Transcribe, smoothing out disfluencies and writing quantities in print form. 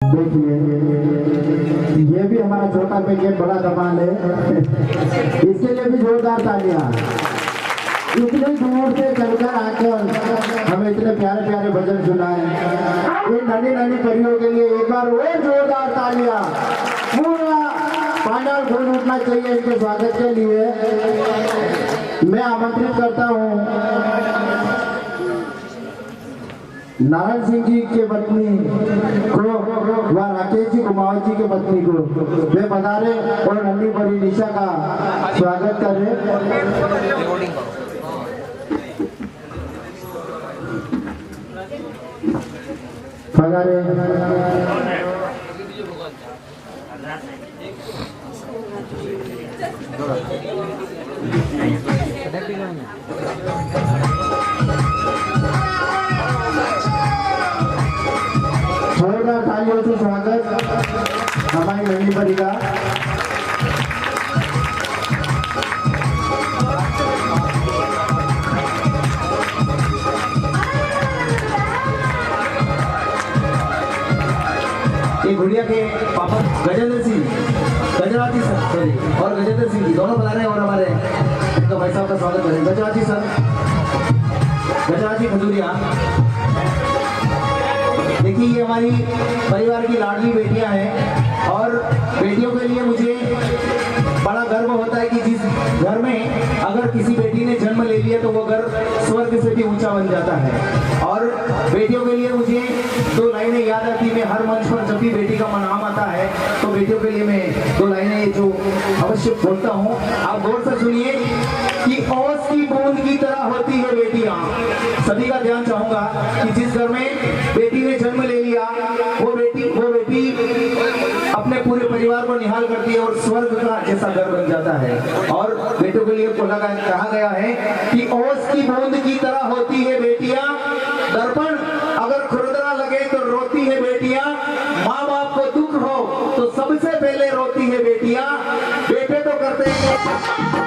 देखिए ये भी हमारा छोटा पैकेट बड़ा धमाल है, इसके लिए भी जोरदार तालियां। इतने दूर से चलकर आकर हमें इतने प्यारे प्यारे भजन सुनाए, इन नन्ही नन्ही परियों के लिए एक बार और जोरदार तालियां। पूरा पांडाल घूम उठना चाहिए इनके स्वागत के लिए। मैं आमंत्रित करता हूँ नारायण सिंह जी के पत्नी को व राकेश जी कुमावत जी के पत्नी को वे पधारे और नन्ही बड़ी निशा का स्वागत करें। पधारे। जोरदार तालियों से स्वागत हमारी नन्ही बड़ी का। ये गुड़िया के पापा गजेंद्र सिंह, गजराती सर सॉरी, और गजेंद्र सिंह जी दोनों बुला रहे हैं और हमारे तो भाई साहब का स्वागत करें। गजराती सर, गजराती खजूरिया। देखिए ये हमारी परिवार की लाडली बेटियां हैं और बेटियों के लिए मुझे बड़ा गर्व होता है कि जिस घर में अगर किसी बेटी ने जन्म ले लिया तो वो घर स्वर्ग से भी ऊंचा बन जाता है। और बेटियों के लिए मुझे दो लाइनें याद आती, मैं हर मंच पर जब भी बेटी का नाम आता है तो बेटियों के लिए मैं दो लाइनें जो अवश्य बोलता हूँ, आप गौर से सुनिए कि ओस की बूंद की तरह होती है बेटियां। सभी का ध्यान चाहूंगा कि जिस घर में बेटी ने जन्म ले लिया वो बेटी अपने पूरे परिवार को निहाल करती है और स्वर्ग का जैसा घर बन जाता है। और बेटों के लिए कहा गया है कि ओस की बूंद की तरह होती है बेटियां, दर्पण अगर खुरदरा लगे तो रोती है बेटियां, माँ बाप को दुख हो तो सबसे पहले रोती है बेटियां, बेटे तो करते हैं